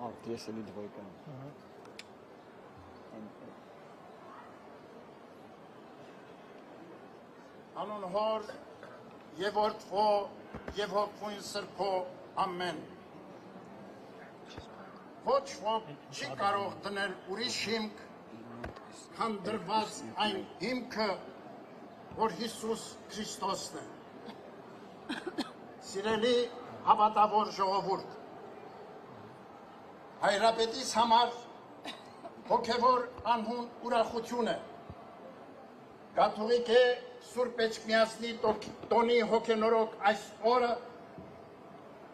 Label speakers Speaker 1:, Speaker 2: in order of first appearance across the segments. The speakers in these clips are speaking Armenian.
Speaker 1: Տեսելի դվոյկան։
Speaker 2: Անուն հոր և որդվո և հոգվույն սրբո ամեն։ Ոչ ոք չի կարող դնել ուրիշ հիմք, քան դրված այն հիմքը, որ Հիսուս Քրիստոսն է։ Սիրելի հավատավոր ժողովուրդ, Հայրապետիս համար հոգևոր անհուն ուրախություն է։ Կաթողիկ է Սուրբ Էջմիածնի տոնի հոգենորոք այս օրը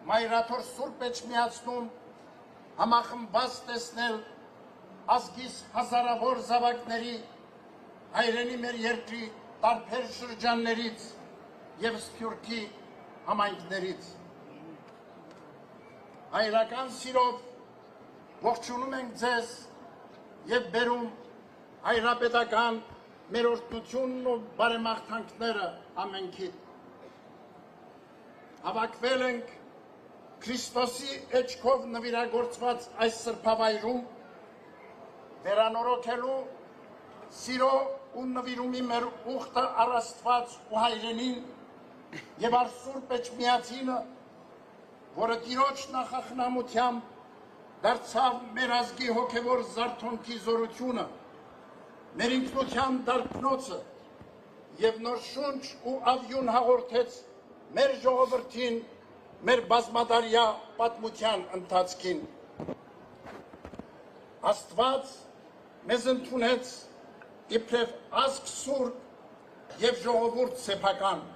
Speaker 2: Մայրաթոր Սուրբ Էջմիածնում համախմբված տեսնել ազգիս հազարավոր զավակների հայրենի մեր երկրի տարբեր շրջաններից և Սփյուռքի համայնքներից։ Հայրական սիրով ողջունում ենք ձեզ և բերում հայրապետական մեր օրհնությունն ու բարեմաղթանքները ամենքիդ։ Հավաքվել ենք Քրիստոսի էջքով նվիրագործված այս սրբավայրում վերանորոգելու սիրո ու նվիրումի մեր ուխտը առ Աստված ու հայրենին և առ Սուրբ Էջմիածինը, որը Տիրոջ նախախնամությամբ դարձավ մեր ազգի հոգևոր զարթոնքի զորությունը, մեր ինքնության դարբնոցը և նոր շունչ ու ավյուն հաղորդեց մեր ժողովրդին, մեր բազմադարյա պատմության ընթացքին։ Աստված մեզ ընդունեց իբրև ազգ սուրբ և ժողովուրդ սեփական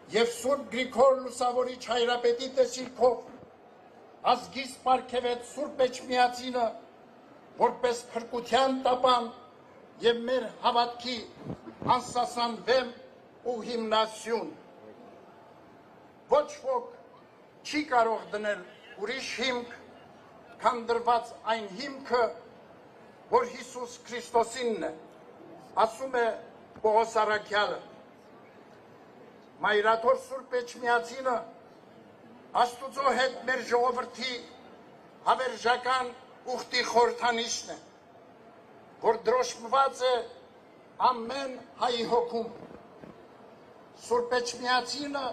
Speaker 2: և Սուրբ Գրիգոր Լուսավորիչ հայրապետի տեսիլքով ազգիս պարգևեց Սուրբ Էջմիածինը որպես փրկության տապան և մեր հավատքի անսասան վեմ ու հիմնասյուն։ Ոչ ոք չի կարող դնել ուրիշ հիմք, քան դրված այն հիմքը, որ Հիսուս Քրիստոսինն է, ասում է Պողոս առաքյալը։ Մայրաթոր Սուրբ Էջմիածինը Աստուծո հետ մեր ժողովրդի հավերժական ուխտի խորհրդանիշն է, որ դրոշմված է ամեն հայի հոգում։ Սուրբ Էջմիածինը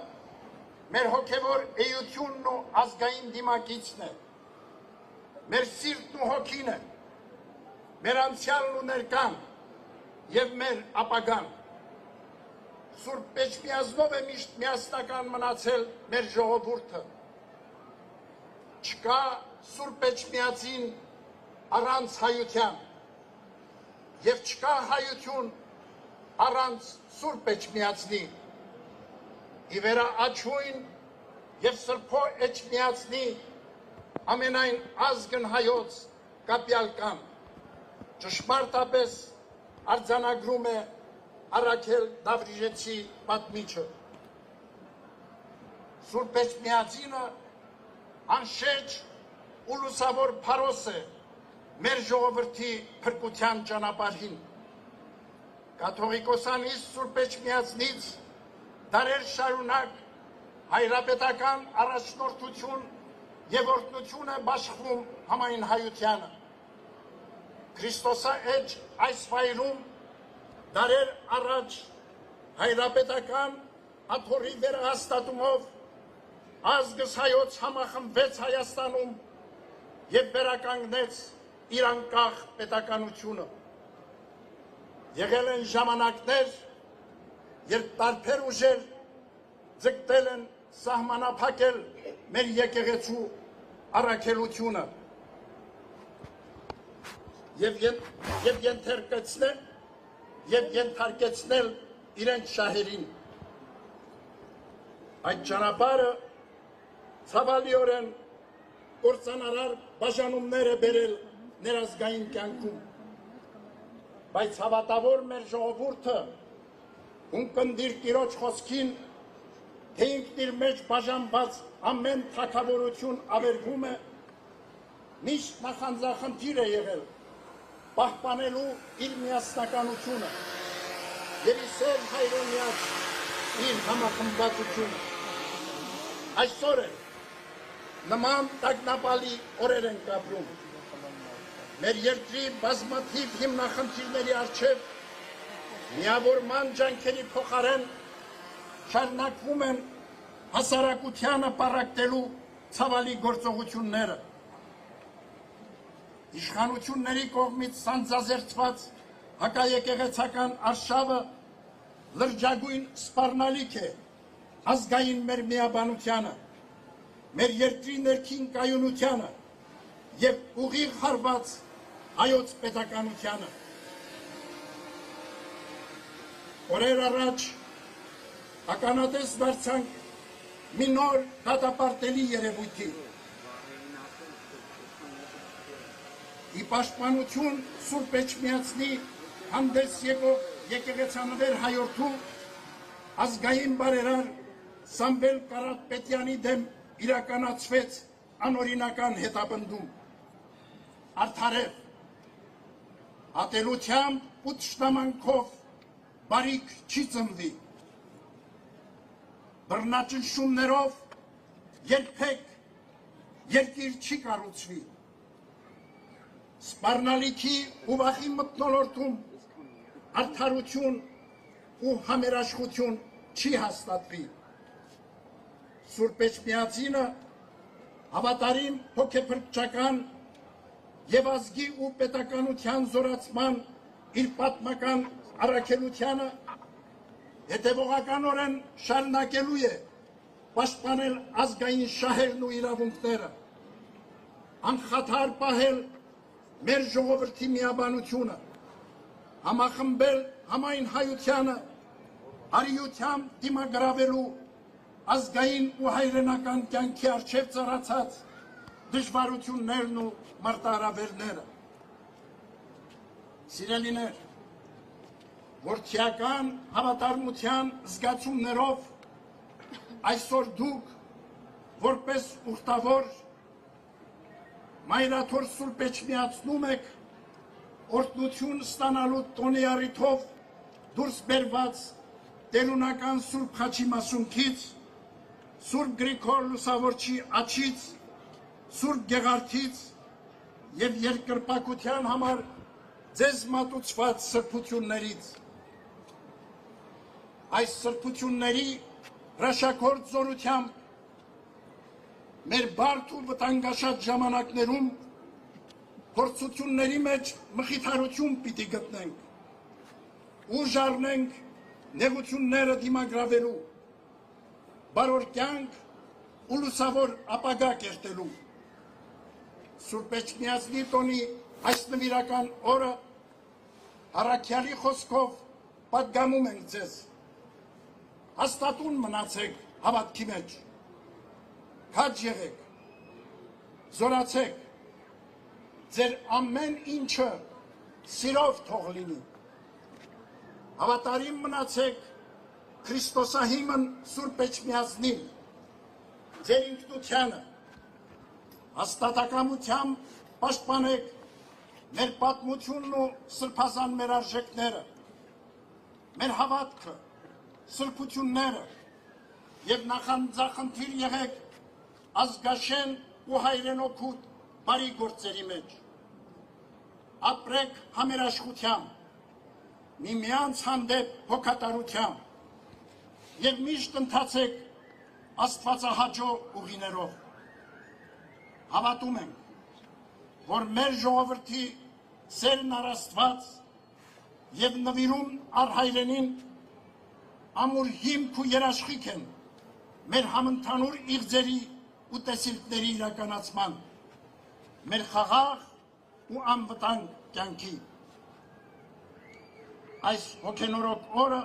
Speaker 2: մեր հոգևոր էությունն ու ազգային դիմակիցն է, մեր սիրտն ու հոգին է, մեր անցյալն ու ներկան և մեր ապագան։ Սուրբ Էջմիածնով է միշտ միասնական մնացել մեր ժողովուրդը։ Չկա Սուրբ Էջմիածին առանց հայության և չկա հայություն առանց Սուրբ Էջմիածնի։ Ի վերաաչույն և Սրբո Էջմիածնի ամենայն ազգն հայոց կապյալ կան, ճշմարտապես արձանագրում է Առաքել Դավրիժեցի պատմիչը։ Սուրբ Էջմիածինը անշեջ ու լուսավոր փարոս է մեր ժողովրդի փրկության ճանապարհին։ Կաթողիկոսանիստ Սուրբ Էջմիածնից դարեր շարունակ հայրապետական առաջնորդություն և օրհնություն է բաշխվում համայն հայությանը։ Քրիստոսաէջ այս վայրում դարեր առաջ հայրապետական աթոռի վերահաստատումով ազգս հայոց համախմբվեց Հայաստանում և վերականգնեց իր անկախ պետականությունը։ Եղել են ժամանակներ, երբ տարբեր ուժեր ձգտել են սահմանափակել մեր եկեղեցու առաքելությունը և ենթարկեցնել իրենց շահերին։ Այդ ճանապարհը ցավալիորեն կործանարար բաժանումներ է բերել ներազգային կյանքում, բայց հավատավոր մեր ժողովուրդը ունկնդիր Տիրոջ խոսքին, թե ինքն իր մեջ բաժանված ամեն թագավորություն ավերվում է, միշտ նախանձախնդիր է եղել պահպանելու իր միասնականությունը և իսեր հայրենիած իր համախմբվածությունը։ Այսօր է նման տագնապալի օրեր ենք ապրում։ Մեր երկրի բազմաթիվ հիմնախնդիրների առջև միավորման ջանքերի փոխարեն շարունակվում են հասարակությանը պառակտելու ցավալի գործողությունները։ Իշխանությունների կողմից սանձազերծված հակաեկեղեցական արշավը լրջագույն սպառնալիք է ազգային մեր միաբանությանը, մեր երկրի ներքին կայունությանը և ուղիղ հարված հայոց պետականությանը։ Օրեր առաջ ականատես դարձանք մի նոր դատապարտելի երևույթի։ Ի պաշտպանություն Սուրբ Էջմիածնի հանդես եկող եկեղեցանվեր հայորդու ազգային բարերար Սամվել Կարապետյանի դեմ իրականացվեց անօրինական հետապնդում։ Արդարև, ատելությամբ ու թշնամանքով բարիք չի ծնվի։ Բռնաճնշումներով երբեք երկիր չի կառուցվի։ Սպառնալիքի ու վախի մթնոլորտում արդարություն ու համերաշխություն չի հաստատվի։ Սուրբ Էջմիածինը հավատարիմ հոգեփրկչական և ազգի ու պետականության զորացման իր պատմական առաքելությանը հետևողականորեն շարունակելու է պաշտպանել ազգային շահերն ու իրավունքները, անխաթար պահել մեր ժողովրդի միաբանությունը, համախմբել համայն հայությանը արիությամբ դիմագրավելու ազգային ու հայրենական կյանքի առջև ծառացած դժվարություններն ու մարտահրավերները։ Սիրելիներ, որդիական հավատարմության զգացումներով այսօր դուք որպես ուխտավոր մայրաթոր Սուրբ Էջմիածնում եք օրհնություն ստանալու տոնի առիթով դուրս բերված տերունական Սուրբ Խաչի մասունքից, Սուրբ Գրիգոր Լուսավորչի աջից, Սուրբ Գեղարդից և երկրպագության համար ձեզ մատուցված սրբություններից։ Այս սրբությունների հրաշագործ զորությամբ մեր բարդ ու վտանգաշատ ժամանակներում փորձությունների մեջ մխիթարություն պիտի գտնենք, ուժ առնենք նեղությունները դիմագրավելու, բարոր կյանք ու լուսավոր ապագա կերտելու։ Սուրբ Էջմիածնի տոնի այս նվիրական օրը առաքյալի խոսքով պատգամում ենք ձեզ։ Հաստատուն մնացեք հավատքի մեջ, քաջ եղեք, զորացեք, ձեր ամեն ինչը սիրով թող լինի։ Հավատարիմ մնացեք Քրիստոսահիմն Սուրբ Էջմիածնին, ձեր ինքնությանը, հաստատակամությամբ պաշտպանեք մեր պատմությունն ու սրբազան մեր արժեքները, մեր հավատքը, սրբությունները և նախանձախնդիր եղեք ազգաշեն ու հայրենօգուտ բարի գործերի մեջ։ Ապրեք համերաշխությամբ, միմյանց հանդեպ հոգատարությամբ և միշտ ընթացեք աստվածահաճո ուղիներով։ Հավատում ենք, որ մեր ժողովրդի սերն առ Աստված և նվիրում առ հայրենին ամուր հիմք ու երաշխիք են մեր համընդհանուր իղձերի ու տեսիլքների իրականացման, մեր խաղաղ ու անվտանգ կյանքի։ Այս հոգենորոք օրը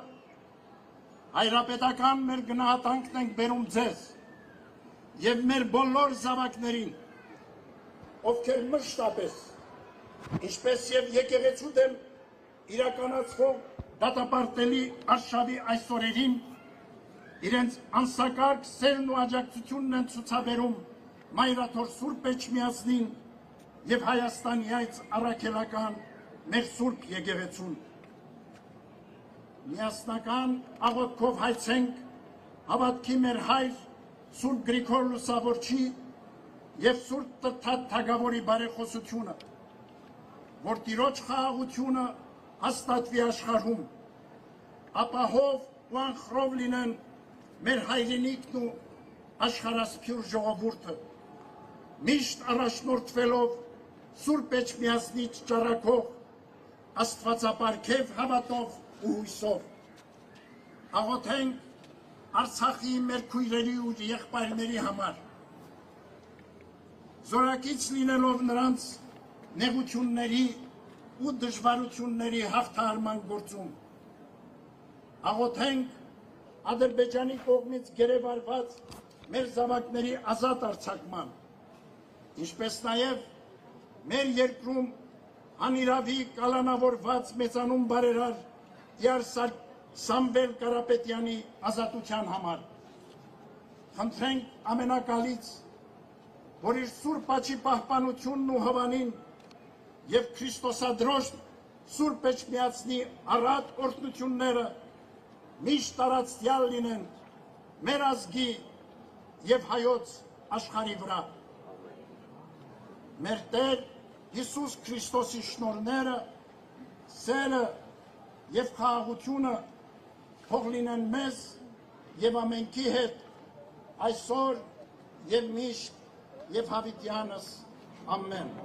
Speaker 2: հայրապետական մեր գնահատանքն ենք բերում ձեզ և մեր բոլոր զավակներին, ովքեր մշտապես, ինչպես և եկեղեցու դեմ իրականացվող դատապարտելի արշավի այս օրերին իրենց անսակարգ սերն ու աջակցությունն են ցուցաբերում մայրաթոր Սուրբ Էջմիածնին և Հայաստանի այս առաքելական մեր Սուրբ եկեղեցուն։ Միասնական աղոթքով հայցենք հավատքի մեր հայր Սուրբ Գրիգոր Լուսավորչի եւ Սուրբ Տաթ Թագավորի բարեխոսությունը, որ Տիրոջ խաղաղությունը հաստատվի աշխարհում, ապահով ու անխռով լինեն մեր հայրենիքն ու աշխարհասփյուր ժողովուրդը, միշտ առաջնորդվելով Սուրբ Էջմիածնից ճառագող աստվածապարգև հավատով ու հույսով։ Աղոթենք Արցախի մեր քույրերի ու եղբայրների համար, զորակից լինելով նրանց նեղությունների ու դժվարությունների հաղթահարման գործում։ Աղոթենք Ադրբեջանի կողմից գերեվարված մեր զավակների ազատ արձակման, ինչպես նաև մեր երկրում անիրավի կալանավորված մեծանուն բարերար Տիար Սամվել Կարապետյանի ազատության համար։ Խնդրենք ամենակալից, որ իր Սուրբ Աչի պահպանությունն ու հավանին եւ Քրիստոսադրոշ Սուրբ Էջմիածնի առատ օրհնությունները միշտ տարածյալ լինեն մեր ազգի եւ հայոց աշխարհի վրա։ Մեր Տեր Հիսուս Քրիստոսի շնորհները, սերը եւ խաղաղությունը թող լինեն մեզ եւ ամենքի հետ այսօր եւ միշտ եւ հավիտյանս ամեն։